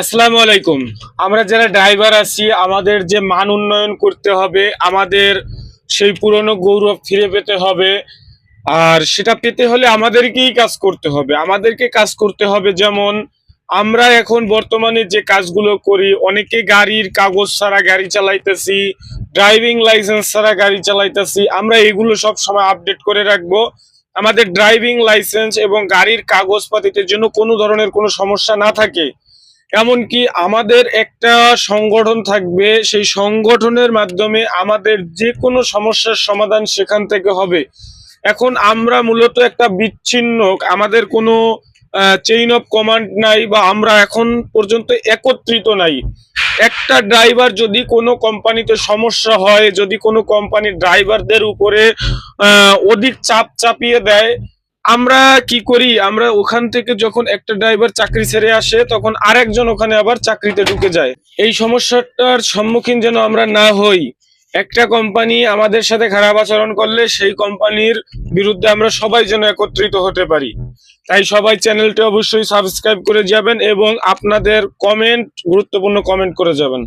আসসালামু আলাইকুম। আমরা যারা ড্রাইভার আছি আমাদের যে মান উন্নয়ন করতে হবে, আমাদের সেই পুরনো গৌরব ফিরে পেতে হবে। আর সেটা পেতে হলে আমাদেরকেই কাজ করতে হবে। আমাদেরকে কাজ করতে হবে, যেমন আমরা এখন বর্তমানে যে কাজগুলো করি, অনেকে গাড়ির কাগজ ছাড়া গাড়ি চালাইতেছি, ড্রাইভিং লাইসেন্স ছাড়া গাড়ি চালাইতেছি। আমরা এগুলো সব সময় আপডেট করে রাখবো। আমাদের ড্রাইভিং লাইসেন্স এবং গাড়ির কাগজপাতিতে জন্য কোনো ধরনের কোনো সমস্যা না থাকে। এমনকি আমাদের একটা সংগঠন থাকবে, সেই সংগঠনের মাধ্যমে আমাদের যে কোনো সমস্যার সমাধান সেখান থেকে হবে। এখন আমরা মূলত একটা বিচ্ছিন্ন, আমাদের কোনো চেইন অফ কমান্ড নাই, বা আমরা এখন পর্যন্ত একত্রিত নাই। একটা ড্রাইভার যদি কোনো কোম্পানিতে সমস্যা হয়, যদি কোনো কোম্পানির ড্রাইভারদের উপরে অধিক চাপ চাপিয়ে দেয়, আমরা কি করি, আমরা ওখান থেকে যখন একটা ড্রাইভার চাকরি ছেড়ে আসে তখন আরেকজন ওখানে আবার চাকরিতে ঢুকে যায়। এই সমস্যাটার সম্মুখীন যেন আমরা না হই। একটা কোম্পানি আমাদের সাথে খারাপ আচরণ করলে সেই কোম্পানির বিরুদ্ধে আমরা সবাই যেন একত্রিত হতে পারি। তাই সবাই চ্যানেলটি অবশ্যই সাবস্ক্রাইব করে যাবেন এবং আপনাদের কমেন্ট, গুরুত্বপূর্ণ কমেন্ট করে যাবেন।